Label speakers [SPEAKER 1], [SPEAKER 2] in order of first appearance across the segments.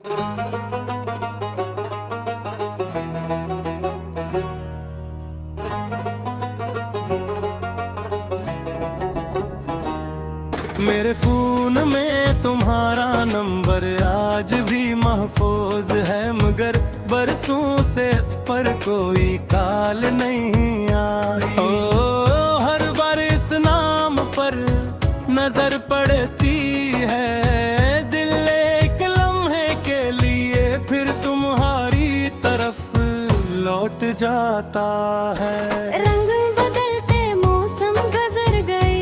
[SPEAKER 1] मेरे फोन में तुम्हारा नंबर आज भी महफूज है, मगर बरसों से इस पर कोई कॉल नहीं आई। ओ हर बार इस नाम पर नजर पड़ती है, दिल एक लम्हे के लिए फिर तुम्हारी तरफ लौट जाता है।
[SPEAKER 2] रंग बदलते मौसम गुजर गए,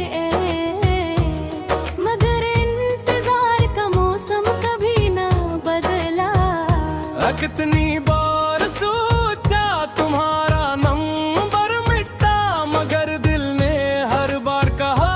[SPEAKER 2] मगर इंतजार का मौसम कभी ना बदला।
[SPEAKER 1] कितनी बार सोचा तुम्हारा नंबर मिटा, मगर दिल ने हर बार कहा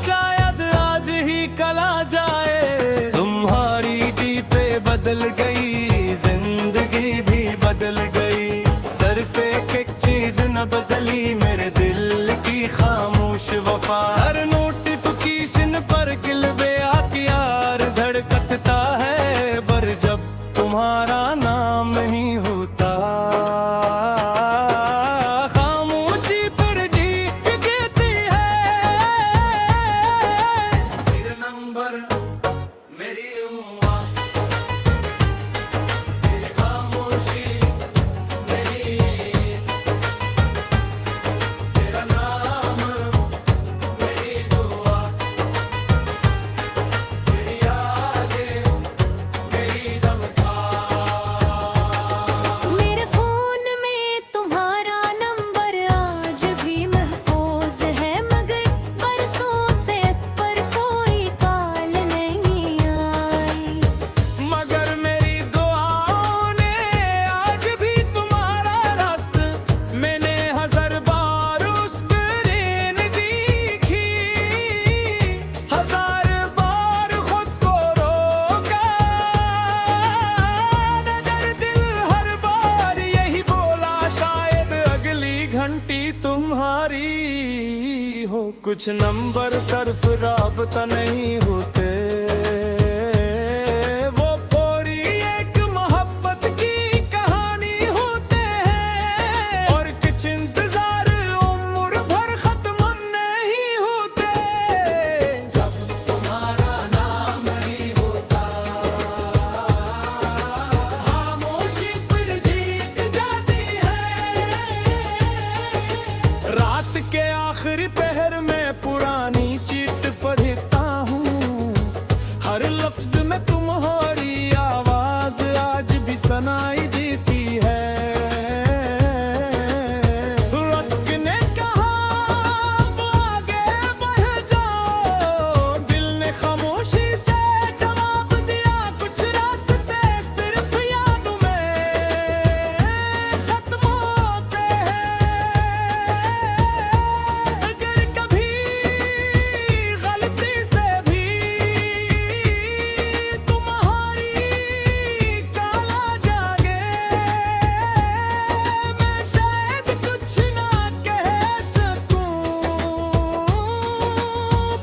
[SPEAKER 1] शायद आज ही कल आ जाए। तुम्हारी डीपे बदल गई, जिंदगी भी बदल गई, सिर्फ एक चीज न बदली, मेरे दिल की खामोश वफा। हर नोटिफिकेशन पर गिलबे आके यार धड़कता है, पर जब तुम्हारा नाम नहीं होता, खामोशी पर जीत कहती है। मेरा नंबर, मेरी उम्र, मेरी खामोशी, मेरी तेरा नाम, मेरी दुआ, तेरी यादें, मेरी
[SPEAKER 2] मेरे फोन में तुम्हारा नंबर आज भी महफूज है, मगर बरसों से इस पर कोई कॉल नहीं आई।
[SPEAKER 1] मगर मेरी दुआओं ने आज भी तुम्हारा रास्ता, मैंने हजार बार स्क्रीन देखी, हजार बार खुद को रोका, मगर दिल हर बार यही बोला शायद अगली घंटी तुम्हारी हो। कुछ नंबर सिर्फ राबता नहीं होते, वो पूरी एक मोहब्बत की कहानी होते हैं, और कुछ इंतजार उम्र भर खत्म नहीं होते। जब तुम्हारा नाम नहीं होता, खामोशी पर जीत जाती है। रात के आखिरी पहर में पुरानी चीट पढ़ता हूँ, हर लफ्ज में तुम्हारी आवाज आज भी सुनाई देती है। वक्त ने कहा अब आगे बढ़ जाओ, दिल ने खामोशी से जवाब दिया, कुछ रास्ते सिर्फ यादों में खत्म होते हैं। अगर कभी गलती से भी तुम्हारी काला जागे, मैं शायद कुछ ना कह सकूं,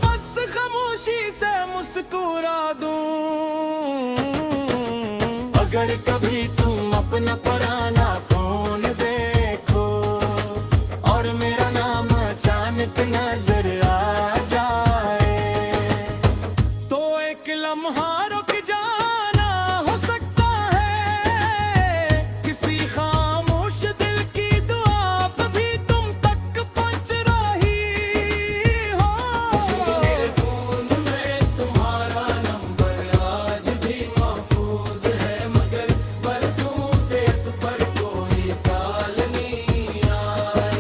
[SPEAKER 1] बस खामोशी से मुस्कुरा दूं। अगर कभी तुम अपना पुराना फोन देखो और मेरा नाम अचानक नजर आ जाए, तो एक लम्हा रुक जाना हो सकता है, किसी खामोश दिल की दुआ पे भी तुम तक पहुंच रही हो। मेरे फोन में तुम्हारा नंबर आज भी महफूज है, मगर बरसों से इस पर कोई कॉल नहीं आई।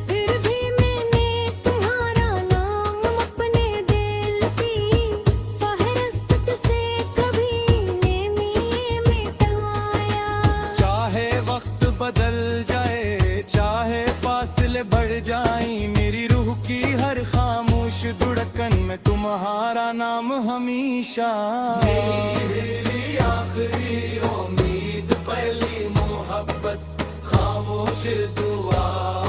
[SPEAKER 2] फिर भी मैंने तुम्हारा नाम अपने दिल की फहरिस्त से कभी नहीं मिटाया।
[SPEAKER 1] चाहे वक्त बदल जाए, चाहे फासले बढ़ जाए, मेरी रूह की हर खामोश धड़कन में तुम्हारा नाम हमेशा। मेरी आखिरी उम्मीद, पहली मोहब्बत, खामोश दुआ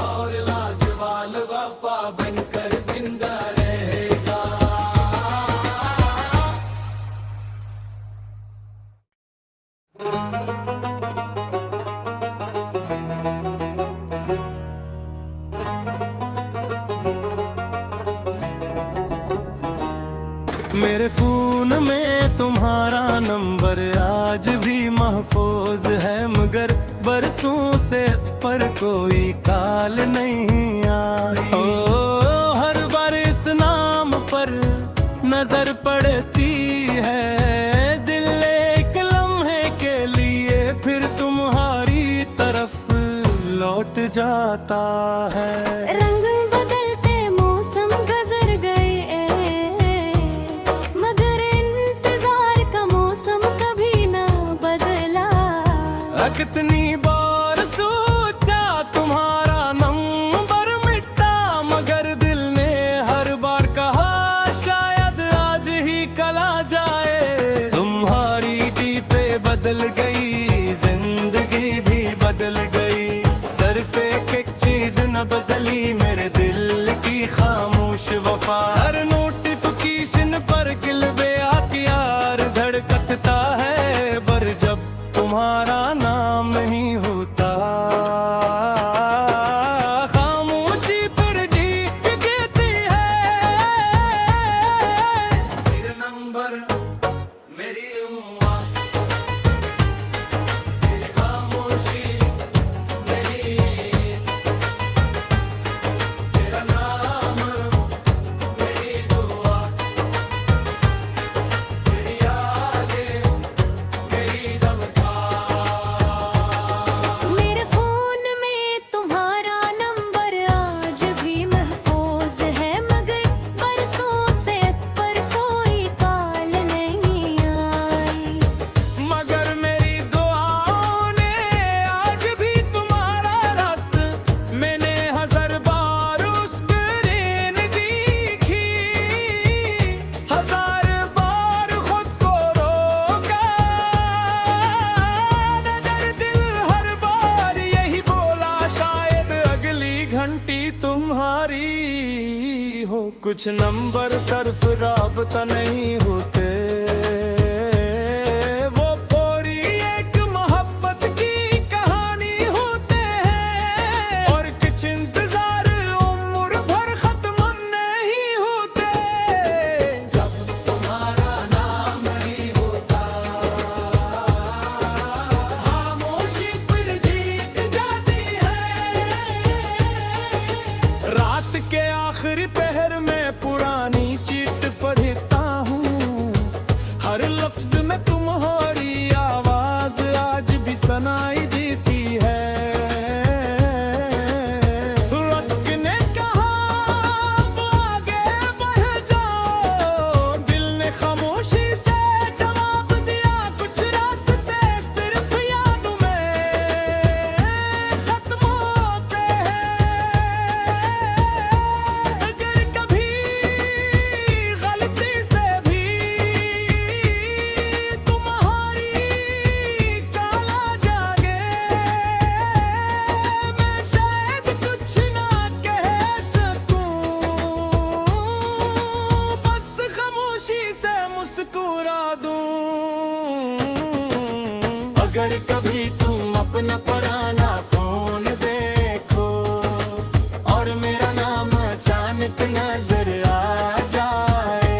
[SPEAKER 1] और लाजवाल वफा बनकर जिंदा नंबर आज भी महफूज है, मगर बरसों से इस पर कोई काल नहीं आई। ओ हर बार इस नाम पर नजर पड़ती है, दिल एक लम्हे के लिए फिर तुम्हारी तरफ लौट जाता है।
[SPEAKER 2] रंग बदलते मौसम गुजर गए, मगर इंतजार का मौसम कभी ना बदला।
[SPEAKER 1] कितनी बार सोचा तुम्हारा नंबर मिटा, मगर दिल ने हर बार कहा शायद आज ही कल आ जाए। तुम्हारी डी बदल गई, जिंदगी भी बदल गई, सिर्फ एक चीज न बदली, मेरे दिल की खामोश वफा। हर नोटिफिकेशन पर किल बेआर धड़कता है, पर जब तुम्हारा नाम नहीं होता, खामोशी पर जीत कहती है। मेरा नंबर मेरी हुआ, तेरी खामोशी मेरी, तेरा नाम मेरी दुआ, तेरी यादें मेरी दमदार।
[SPEAKER 2] मेरे फोन में तुम्हारा नंबर आज भी महफूज है, मगर बरसों से इस पर कोई काल नहीं आई।
[SPEAKER 1] मगर मेरी दुआओं ने आज भी तुम्हारा रास्ता, मैंने हजार बार स्क्रीन देखी, हजार बार खुद को रोका, मगर दिल हर बार यही बोला शायद अगली घंटी तुम्हारी हो। कुछ नंबर सिर्फ राबता नहीं होते, वो पूरी एक मोहब्बत की कहानी होते हैं, और कुछ इंतजार उम्र भर खत्म नहीं होते। जब तुम्हारा नाम नहीं होता, खामोशी फिर जीत जाती है। रात के आखिरी पहर में पुरानी चीट पढ़ता हूँ, हर लफ्ज में तुम्हारी आवाज आज भी सुनाई देती है। वक्त ने कहा अब आगे बढ़ जाओ, दिल ने खामोशी से जवाब दिया, कुछ रास्ते सिर्फ यादों में खत्म होते हैं। अगर कभी गलती से भी तुम्हारी काला जागे, मैं शायद कुछ ना कह सकूं, बस खामोशी से मुस्कुरा दूं। अगर कभी तुम अपना पुराना फोन देखो और मेरा नाम अचानक नजर आ जाए,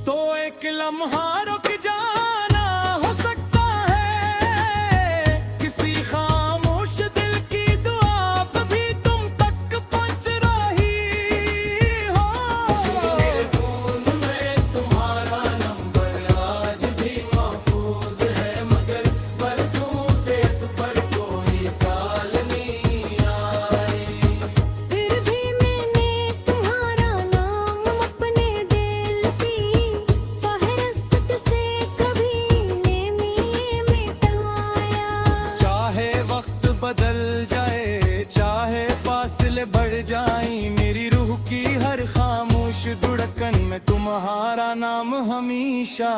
[SPEAKER 1] तो एक लम्हा रुक जाना हो सकता है, किसी खामोश दिल की दुआ कभी तुम तक पहुंच रही हो। मेरे फोन में तुम्हारा नंबर आज भी महफूज है, मगर बरसों से इस पर कोई काल नहीं आई।
[SPEAKER 2] फिर भी मैंने तुम्हारा नाम अपने दिल की फहरिस्त से कभी नहीं मिटाया।
[SPEAKER 1] चाहे वक्त बदल जाए, चाहे फासले बढ़ जाएं, मेरी रूह की हर खामोश धड़कन में तुम्हारा नाम हमेशा।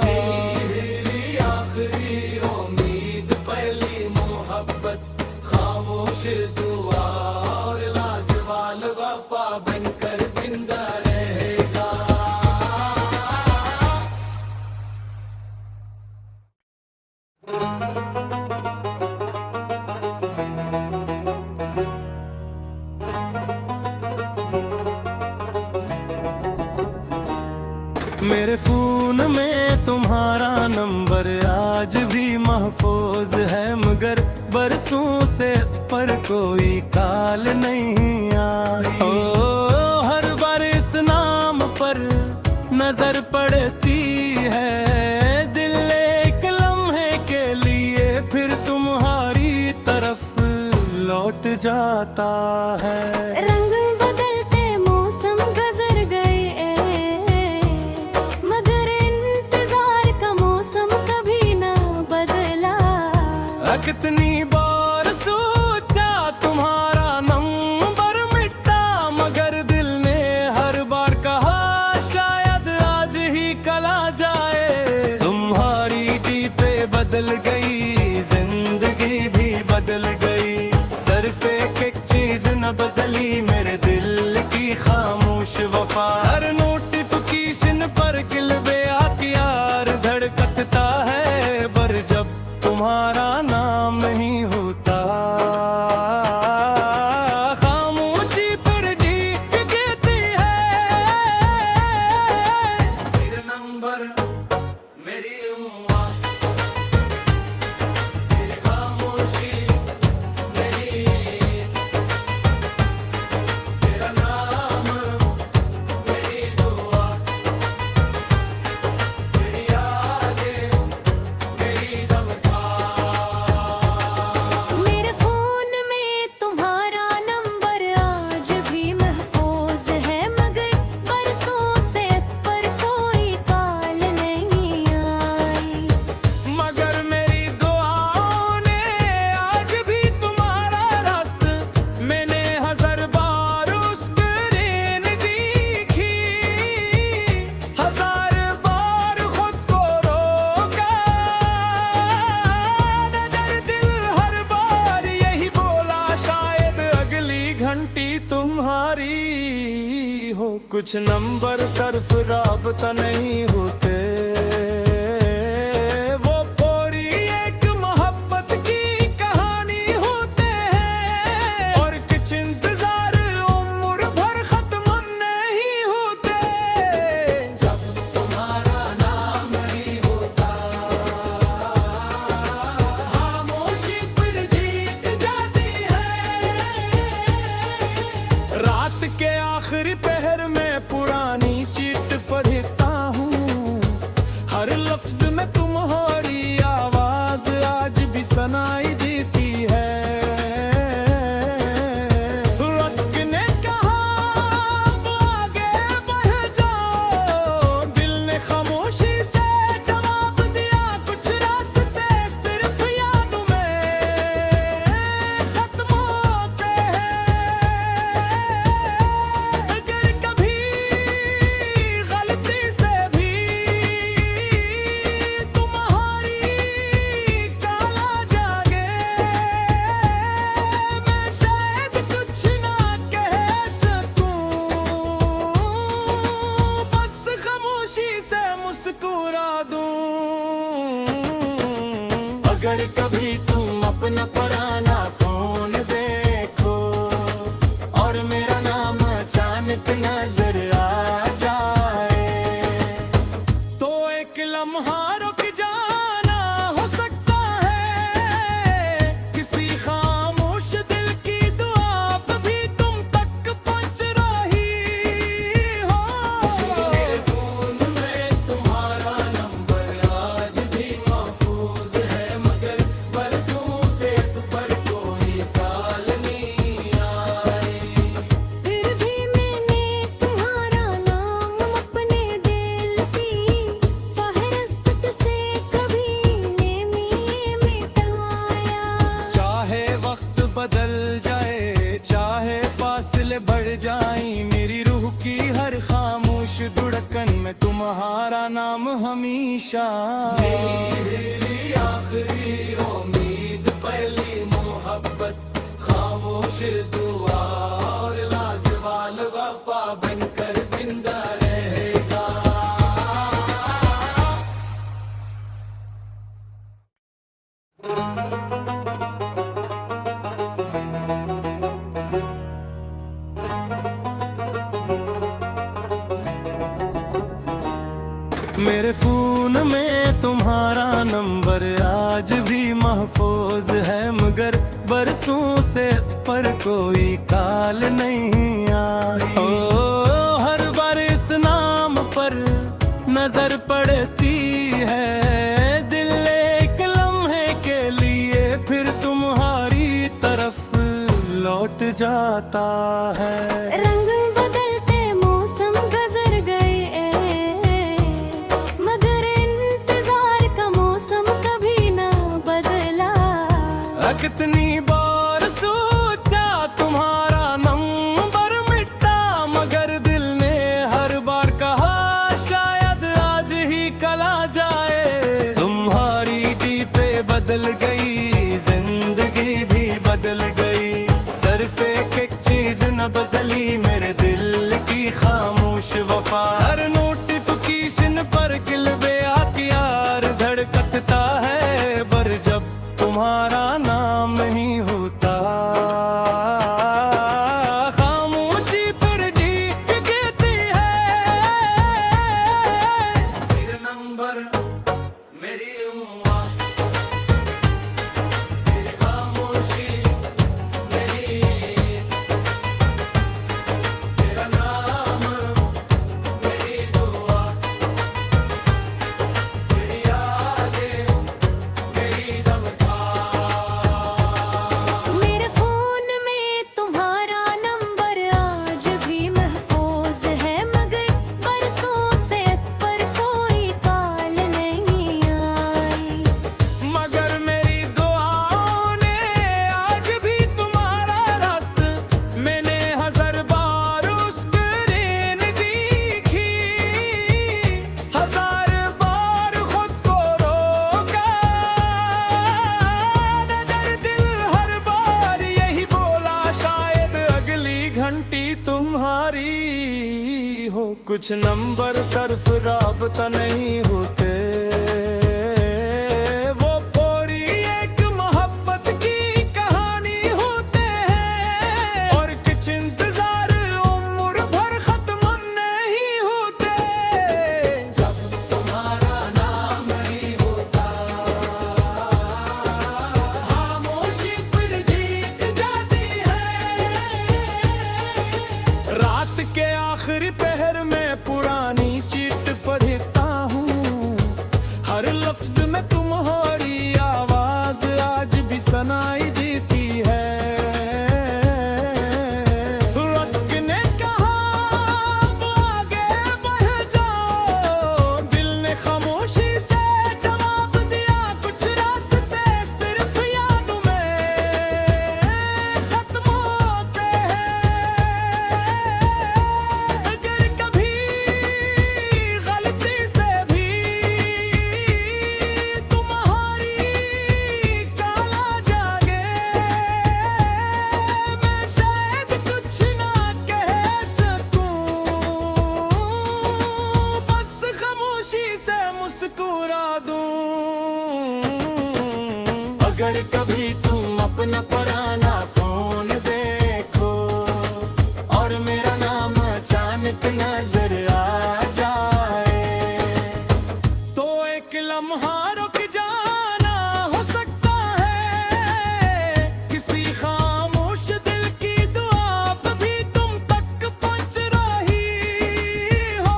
[SPEAKER 1] मेरी आखिरी उम्मीद, पहली मोहब्बत, खामोश दुआ और लाजवाल वफा बनकर जिंदा रहेगा। मेरे फोन में तुम तुम्हारा नंबर आज भी महफूज है, मगर बरसों से इस पर कोई काल नहीं आई। ओ हर बार इस नाम पर नजर पड़ती है, दिल एक लम्हे के लिए फिर तुम्हारी तरफ लौट जाता है।
[SPEAKER 2] रंग बदलते मौसम गुजर गए, मगर इंतजार का मौसम कभी ना बदला।
[SPEAKER 1] कितनी बार सोचा तुम्हारा नंबर मिटा, मगर दिल ने हर बार कहा शायद आज ही कला जाए। तुम्हारी दीपे बदल गई, जिंदगी भी बदल गई, सिर्फ एक चीज न बदली, मेरे दिल की खामोश वफा। हर नोटिफिकेशन पर गिलबे आके यार धड़कता है, पर जब तुम्हारा नाम नहीं होता, खामोशी पर जीत कहती है। मेरा नंबर मेरी उम्र, तेरी खामोशी मेरी, तेरा नाम मेरी दुआ, तेरी यादें मेरी धड़कन।
[SPEAKER 2] मेरे फोन में तुम्हारा नंबर आज भी महफूज है, मगर बरसों से इस पर कोई काल नहीं आई।
[SPEAKER 1] मगर मेरी दुआओं ने आज भी तुम्हारा रास्ता, मैंने हजार बार स्क्रीन देखी, हजार बार खुद को रोका, मगर दिल हर बार यही बोला शायद अगली घंटी तुम्हारी हो। कुछ नंबर सिर्फ राबता नहीं होते, वो पूरी एक मोहब्बत की कहानी होते हैं, और कुछ इंतजार उम्र भर खत्म नहीं होते। जब तुम्हारा नाम नहीं होता, खामोशी पर जीत जाती है। रात के आखिरी पहर में पुरानी चीट पढ़ता हूँ, हर लफ्ज में तुम्हारी आवाज आज भी सुनाई देती है। वक्त ने कहा अब आगे बढ़ जाओ, दिल ने खामोशी से जवाब दिया, कुछ रास्ते सिर्फ याद में खत्म होते हैं। अगर कभी गलती से भी तुम्हारी काला जागे, मैं शायद कुछ ना कह सकूं, बस खामोशी से मुस्कुरा दूं। अगर कभी तुम अपना पुराना फोन देखो और मेरा नाम अचानक नजर आ जाए, तो एक लम्हा रुक जाना हो सकता है, किसी खामोश दिल की दुआ पे भी तुम तक पहुंच रही हो। मेरे फोन में तुम्हारा नंबर आज भी महफूज है, मगर बरसों से इस पर कोई काल नहीं आई।
[SPEAKER 2] फिर भी मैंने तुम्हारा नाम अपने दिल की फहरिस्त से कभी नहीं मिटाया।
[SPEAKER 1] चाहे वक्त बदल जाए, चाहे फासले बढ़ जाए, मेरी रूह की हर खामोश धड़कन में तुम्हारा नाम हमेशा। मेरी आखिरी उम्मीद, पहली मोहब्बत, खामोश दुआ और लाजवाल वफा बनकर जिंदा रहेगा। मेरे फोन में तुम्हारा नंबर आज भी महफूज है, मगर बरसों से इस पर कोई काल नहीं आई। ओ हर बार इस नाम पर नजर पड़ती है, दिल एक लम्हे के लिए फिर तुम्हारी तरफ लौट जाता है।
[SPEAKER 2] रंग बदलते मौसम गुजर गए, मगर इंतजार का मौसम कभी ना बदला।
[SPEAKER 1] कितनी बार सोचा तुम्हारा नंबर मिटा, मगर दिल ने हर बार कहा शायद आज ही कल आ जाए। तुम्हारी जीते बदल गई, जिंदगी भी बदल गई, सिर्फ एक चीज न बदली, मेरे दिल की खामोश वफा। हर नोटिफिकेशन पर किल बेआकियार धड़कता है, पर जब तुम्हारा नाम नहीं होता, खामोशी पर जीत कहती है। मेरा नंबर मेरी हुआ, मेरी खामोशी मेरी, तेरा नाम मेरी दुआ, तेरी यादें मेरी
[SPEAKER 2] मेरे फोन में तुम्हारा नंबर आज भी महफूज है, मगर बरसों से इस पर कोई कॉल नहीं आई।
[SPEAKER 1] मगर मेरी दुआओं ने आज भी तुम्हारा रास्ता, मैंने हजार बार स्क्रीन देखी, हजार बार खुद को रोका, मगर दिल हर बार यही बोला शायद अगली घंटी तुम्हारी हो। कुछ नंबर सिर्फ राबता नहीं होते, वो पूरी एक मोहब्बत की कहानी होते हैं, और कुछ इंतजार उम्र भर खत्म नहीं होते। जब तुम्हारा नाम नहीं होता, खामोशी फिर जीत जाती है। रात के आखिरी पहर में पुरानी चीट पढ़ता हूँ, हर लफ्ज में तुम्हारी आवाज आज भी सुनाई देती है। वक्त ने कहा अब आगे बढ़ जाओ, दिल ने खामोशी से जवाब दिया, कुछ रास्ते सिर्फ यादों में खत्म होते हैं। अगर कभी गलती से भी तुम्हारी काला जागे, मैं शायद कुछ ना कह सकूं, बस खामोशी से मुस्कुरा दूं। अगर कभी तुम अपना पुराना फोन देखो और मेरा नाम अचानक नजर आ जाए, तो एक लम्हा रुक जाना हो सकता है, किसी खामोश दिल की दुआ भी तुम तक पहुंच रही हो।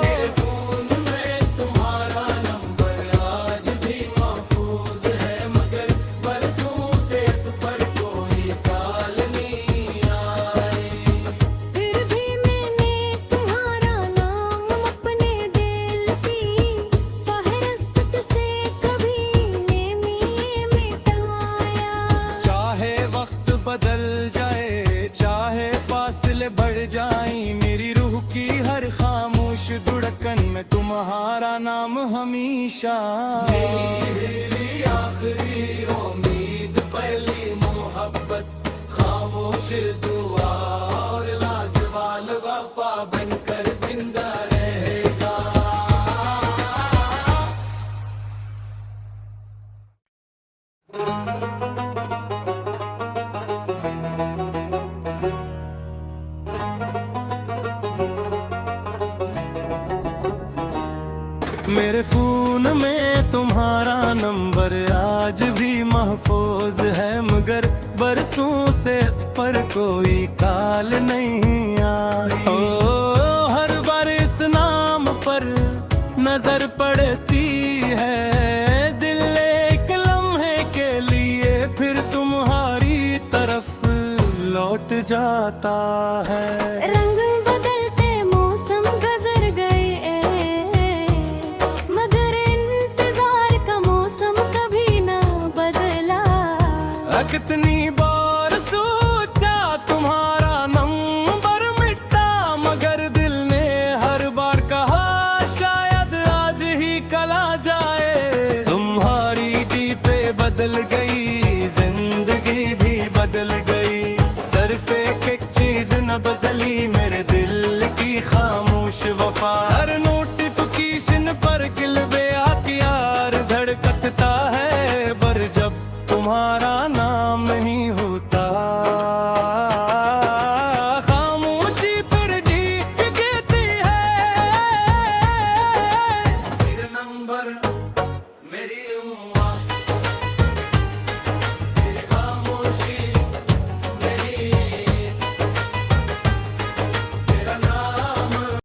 [SPEAKER 1] मेरे फोन में तुम्हारा नंबर आज भी महफूज है, मगर बरसों से इस पर कोई कॉल नहीं आई।
[SPEAKER 2] फिर भी मैंने तुम्हारा नाम अपने दिल की फहरिस्त से कभी नहीं मिटाया।
[SPEAKER 1] चाहे वक्त बदल जाए, चाहे फासले बढ़ जाएं, मेरी रूह की हर खामोश धड़कन में तुम्हारा नाम हमेशा। मेरी आखिरी उम्मीद, पहली मोहब्बत, खामोश दुआ और लाजवाल वफा बनकर जिंदा रहेगा। मेरे फोन में तुम्हारा नंबर आज भी महफूज है, मगर बरसों से इस पर कोई काल नहीं आई। ओ हर बार इस नाम पर नजर पड़ती है, दिल एक लम्हे के लिए फिर तुम्हारी तरफ लौट जाता है।
[SPEAKER 2] रंग बदलते मौसम गुजर गए, मगर इंतजार का मौसम कभी ना बदला।
[SPEAKER 1] कितनी बार सोचा तुम्हारा नंबर मिटा, मगर दिल ने हर बार कहा शायद आज ही कल आ जाए। तुम्हारी जीतें बदल गई, जिंदगी भी बदल गई, सिर्फ एक चीज न बदली, मेरे दिल की खामोश वफा।